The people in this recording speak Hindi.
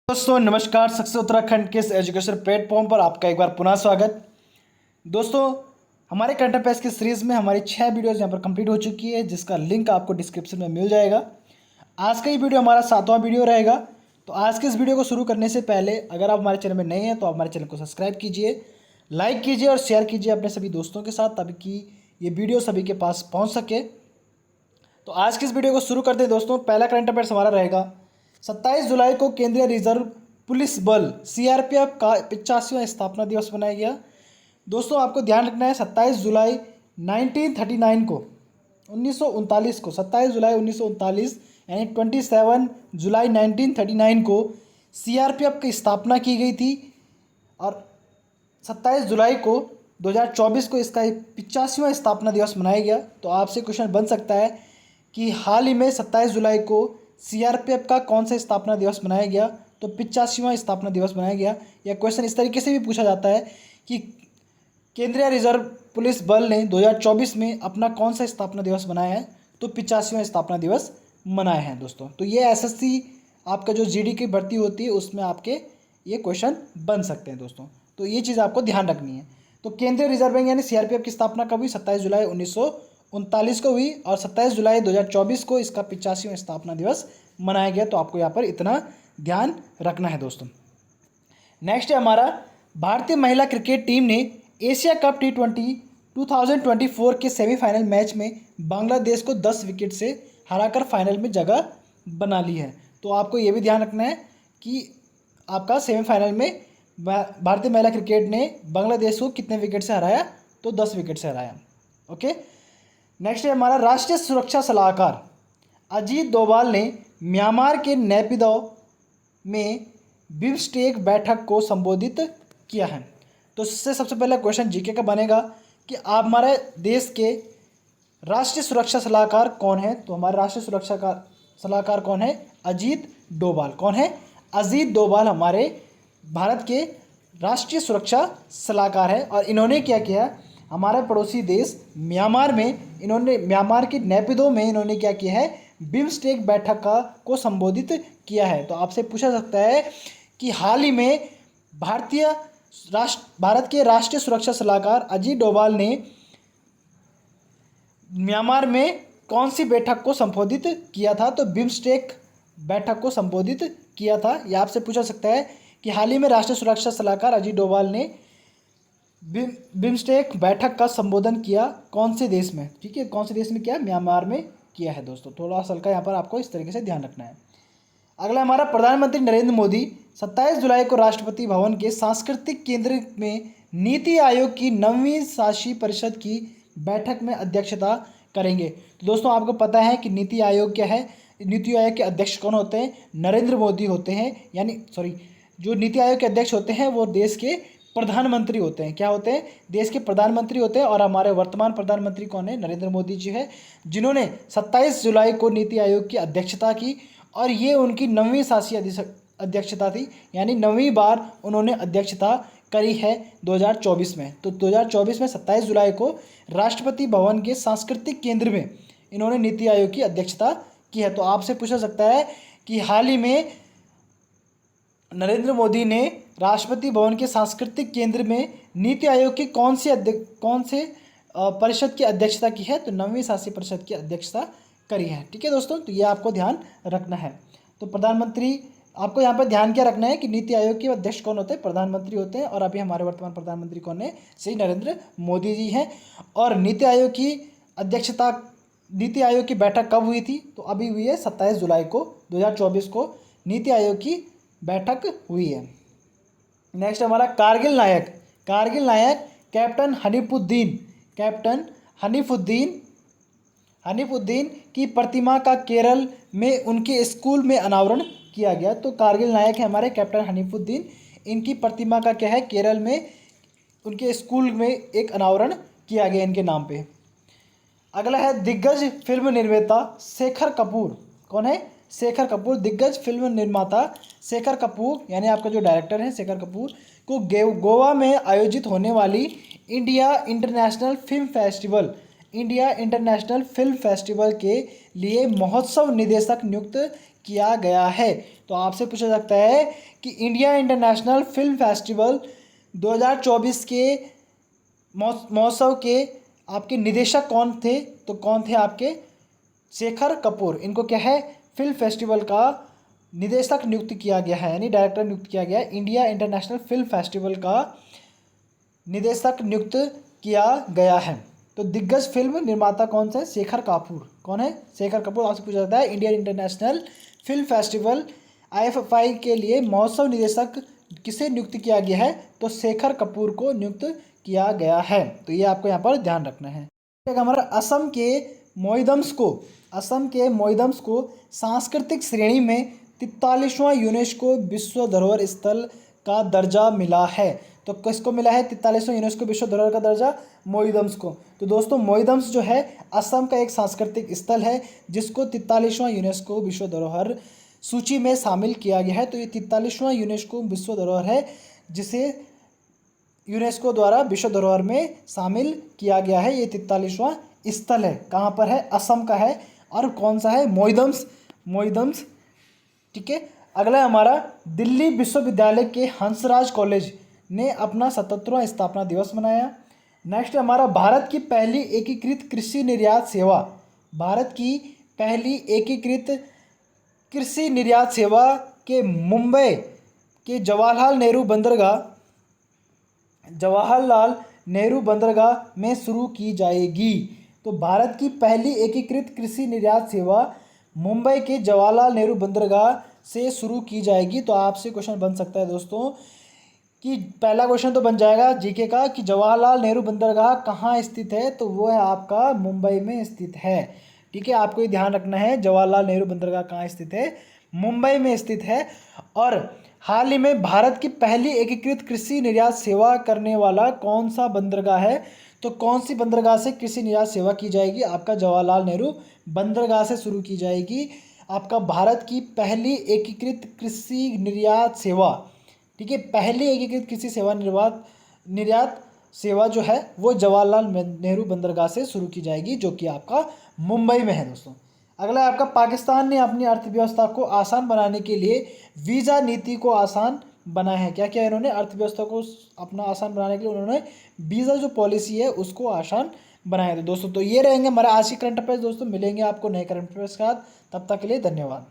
दोस्तों नमस्कार। सक्सेस उत्तराखंड के इस एजुकेशन प्लेटफॉर्म पर आपका एक बार पुनः स्वागत। दोस्तों हमारे करंट अफेयर्स की सीरीज़ में हमारी 6 वीडियोज़ यहाँ पर कंप्लीट हो चुकी है, जिसका लिंक आपको डिस्क्रिप्शन में मिल जाएगा। आज का ये वीडियो हमारा 7वां वीडियो रहेगा। तो आज के इस वीडियो को शुरू करने से पहले अगर आप हमारे चैनल में नए हैं तो आप हमारे चैनल को सब्सक्राइब कीजिए, लाइक कीजिए और शेयर कीजिए अपने सभी दोस्तों के साथ, ताकि ये वीडियो सभी के पास पहुँच सके। तो आज की इस वीडियो को शुरू करते हैं दोस्तों। पहला करंट अफेयर्स हमारा रहेगा 27 जुलाई को केंद्रीय रिजर्व पुलिस बल सीआरपीएफ का 85वां स्थापना दिवस मनाया गया। दोस्तों आपको ध्यान रखना है 27 जुलाई 1939 को 1939 को 27 जुलाई 1939 यानी 27 जुलाई 1939 को सीआरपीएफ की स्थापना की गई थी और 27 जुलाई को 2024 को इसका 85वां स्थापना दिवस मनाया गया। तो आपसे क्वेश्चन बन सकता है कि हाल ही में 27 जुलाई को सीआरपीएफ का कौन सा स्थापना दिवस मनाया गया, तो 85वां स्थापना दिवस मनाया गया। यह क्वेश्चन इस तरीके से भी पूछा जाता है कि केंद्रीय रिजर्व पुलिस बल ने 2024 में अपना कौन सा स्थापना दिवस मनाया है, तो 85वां स्थापना दिवस मनाया है दोस्तों। तो ये एसएससी आपका जो जीडी की भर्ती होती है उसमें आपके ये क्वेश्चन बन सकते हैं दोस्तों। तो ये चीज़ आपको ध्यान रखनी है। तो केंद्रीय रिजर्व बैंक यानी सीआरपीएफ की स्थापना कब हुई? 27 जुलाई 1939 को हुई और 27 जुलाई 2024 को इसका 85वां स्थापना दिवस मनाया गया। तो आपको यहाँ पर इतना ध्यान रखना है दोस्तों। नेक्स्ट है हमारा भारतीय महिला क्रिकेट टीम ने एशिया कप T20 2024 के सेमीफाइनल मैच में बांग्लादेश को 10 विकेट से हराकर फाइनल में जगह बना ली है। तो आपको ये भी ध्यान रखना है कि आपका सेमीफाइनल में भारतीय महिला क्रिकेट ने बांग्लादेश को कितने विकेट से हराया, तो 10 विकेट से हराया। ओके। नेक्स्ट है हमारा राष्ट्रीय सुरक्षा सलाहकार अजीत डोभाल ने म्यांमार के नेपिदो में बिम्स्टेक बैठक को संबोधित किया है। तो इससे सबसे पहले क्वेश्चन जीके का बनेगा कि आप हमारे देश के राष्ट्रीय सुरक्षा सलाहकार कौन है? तो हमारे राष्ट्रीय सुरक्षा का सलाहकार कौन है? अजीत डोभाल। कौन है? अजीत डोभाल हमारे भारत के राष्ट्रीय सुरक्षा सलाहकार है। और इन्होंने क्या किया, हमारे पड़ोसी देश म्यांमार में इन्होंने म्यांमार के नेपिदो में इन्होंने क्या किया है, बिम्स्टेक बैठक को संबोधित किया है। तो आपसे पूछा सकता है कि हाल ही में भारत के राष्ट्रीय सुरक्षा सलाहकार अजीत डोभाल ने म्यांमार में कौन सी बैठक को संबोधित किया था? तो बिम्स्टेक बैठक को संबोधित किया था। यह आपसे पूछा सकता है कि हाल ही में राष्ट्रीय सुरक्षा सलाहकार अजीत डोभाल ने बिम्स्टेक बैठक का संबोधन किया कौन से देश में? ठीक है, कौन से देश में किया? म्यांमार में किया है दोस्तों। थोड़ा सा हल्का यहाँ पर आपको इस तरीके से ध्यान रखना है। अगला हमारा प्रधानमंत्री नरेंद्र मोदी 27 जुलाई को राष्ट्रपति भवन के सांस्कृतिक केंद्र में नीति आयोग की 9वीं शासी परिषद की बैठक में अध्यक्षता करेंगे। तो दोस्तों आपको पता है कि नीति आयोग क्या है? नीति आयोग के अध्यक्ष कौन होते हैं? नरेंद्र मोदी होते हैं। जो नीति आयोग के अध्यक्ष होते हैं वो देश के प्रधानमंत्री होते हैं। क्या होते हैं? देश के प्रधानमंत्री होते हैं। और हमारे वर्तमान प्रधानमंत्री कौन है? नरेंद्र मोदी जी है, जिन्होंने 27 जुलाई को नीति आयोग की अध्यक्षता की और ये उनकी 9वीं शासी अध्यक्षता थी, यानी 9वीं बार उन्होंने अध्यक्षता करी है 2024 में। तो 2024 में 27 जुलाई को राष्ट्रपति भवन के सांस्कृतिक केंद्र में इन्होंने नीति आयोग की अध्यक्षता की है। तो आपसे पूछा सकता है कि हाल ही में नरेंद्र मोदी ने राष्ट्रपति भवन के सांस्कृतिक केंद्र में नीति आयोग की कौन से परिषद की अध्यक्षता की है? तो 9वीं शासी परिषद की अध्यक्षता करी है। ठीक है दोस्तों, तो ये आपको ध्यान रखना है। तो प्रधानमंत्री, आपको यहाँ पर ध्यान क्या रखना है कि नीति आयोग के अध्यक्ष कौन होते हैं? प्रधानमंत्री होते हैं। और अभी हमारे वर्तमान प्रधानमंत्री कौन है? श्री नरेंद्र मोदी जी हैं। और नीति आयोग की बैठक कब हुई थी? तो अभी हुई है 27 जुलाई को 2024 को नीति आयोग की बैठक हुई है। नेक्स्ट हमारा कारगिल नायक कैप्टन हनीफुद्दीन की प्रतिमा का केरल में उनके स्कूल में अनावरण किया गया। तो कारगिल नायक है हमारे कैप्टन हनीफुद्दीन, इनकी प्रतिमा का क्या है, केरल में उनके स्कूल में एक अनावरण किया गया इनके नाम पे। अगला है दिग्गज फिल्म निर्माता शेखर कपूर। कौन है? शेखर कपूर। दिग्गज फिल्म निर्माता शेखर कपूर यानी आपका जो डायरेक्टर है शेखर कपूर को गोवा में आयोजित होने वाली इंडिया इंटरनेशनल फिल्म फेस्टिवल के लिए महोत्सव निदेशक नियुक्त किया गया है। तो आपसे पूछा सकता है कि इंडिया इंटरनेशनल फिल्म फेस्टिवल 2024 के महोत्सव के आपके निदेशक कौन थे? तो कौन थे आपके? शेखर कपूर। इनको क्या है, फिल्म फेस्टिवल का निदेशक नियुक्त किया गया है, यानी डायरेक्टर नियुक्त किया गया है। इंडिया इंटरनेशनल फिल्म फेस्टिवल का निदेशक नियुक्त किया गया है। तो दिग्गज फिल्म निर्माता कौन सा है? शेखर कपूर। कौन है? शेखर कपूर। आपसे पूछा जाता है Indian international film festival IFFI के लिए महोत्सव निदेशक किसे नियुक्त किया गया है? तो शेखर कपूर को नियुक्त किया गया है। तो ये आपको यहाँ पर ध्यान रखना है। हमारा असम के मोइदम्स को सांस्कृतिक श्रेणी में 43वां यूनेस्को विश्व धरोहर स्थल का दर्जा मिला है। तो किसको मिला है 43वां यूनेस्को विश्व धरोहर का दर्जा? मोइदम्स को। तो दोस्तों मोइदम्स जो है असम का एक सांस्कृतिक स्थल है जिसको 43वां यूनेस्को विश्व धरोहर सूची में शामिल किया गया है। तो ये 43वां यूनेस्को विश्व धरोहर है जिसे यूनेस्को द्वारा विश्व धरोहर में शामिल किया गया है। ये 43वां स्थल है। कहाँ पर है? असम का है। और कौन सा है? मोइदम्स। ठीक है। अगला है हमारा दिल्ली विश्वविद्यालय के हंसराज कॉलेज ने अपना 77वां स्थापना दिवस मनाया। नेक्स्ट है हमारा भारत की पहली एकीकृत कृषि निर्यात सेवा। भारत की पहली एकीकृत कृषि निर्यात सेवा के मुंबई के जवाहरलाल नेहरू बंदरगाह में शुरू की जाएगी। तो भारत की पहली एकीकृत कृषि निर्यात सेवा मुंबई के जवाहरलाल नेहरू बंदरगाह से शुरू की जाएगी। तो आपसे क्वेश्चन बन सकता है दोस्तों कि पहला क्वेश्चन तो बन जाएगा जीके का कि जवाहरलाल नेहरू बंदरगाह कहाँ स्थित है? तो वो है आपका मुंबई में स्थित है। ठीक है, आपको ये ध्यान रखना है जवाहरलाल नेहरू बंदरगाह कहाँ स्थित है? मुंबई में स्थित है। और हाल ही में भारत की पहली एकीकृत कृषि निर्यात सेवा करने वाला कौन सा बंदरगाह है? तो कौन सी बंदरगाह से कृषि निर्यात सेवा की जाएगी? आपका जवाहरलाल नेहरू बंदरगाह से शुरू की जाएगी आपका भारत की पहली एकीकृत कृषि निर्यात सेवा। ठीक है, पहली एकीकृत कृषि सेवा निर्यात सेवा जो है वो जवाहरलाल नेहरू बंदरगाह से शुरू की जाएगी जो कि आपका मुंबई में है दोस्तों। अगला है आपका पाकिस्तान ने अपनी अर्थव्यवस्था को आसान बनाने के लिए वीज़ा नीति को आसान बनाया है। क्या क्या इन्होंने अर्थव्यवस्था को अपना आसान बनाने के लिए उन्होंने वीज़ा जो पॉलिसी है उसको आसान बनाया। तो दोस्तों तो ये रहेंगे हमारे आज की करंट अफेयर्स दोस्तों। मिलेंगे आपको नए करंट अफेयर्स के साथ, तब तक के लिए धन्यवाद।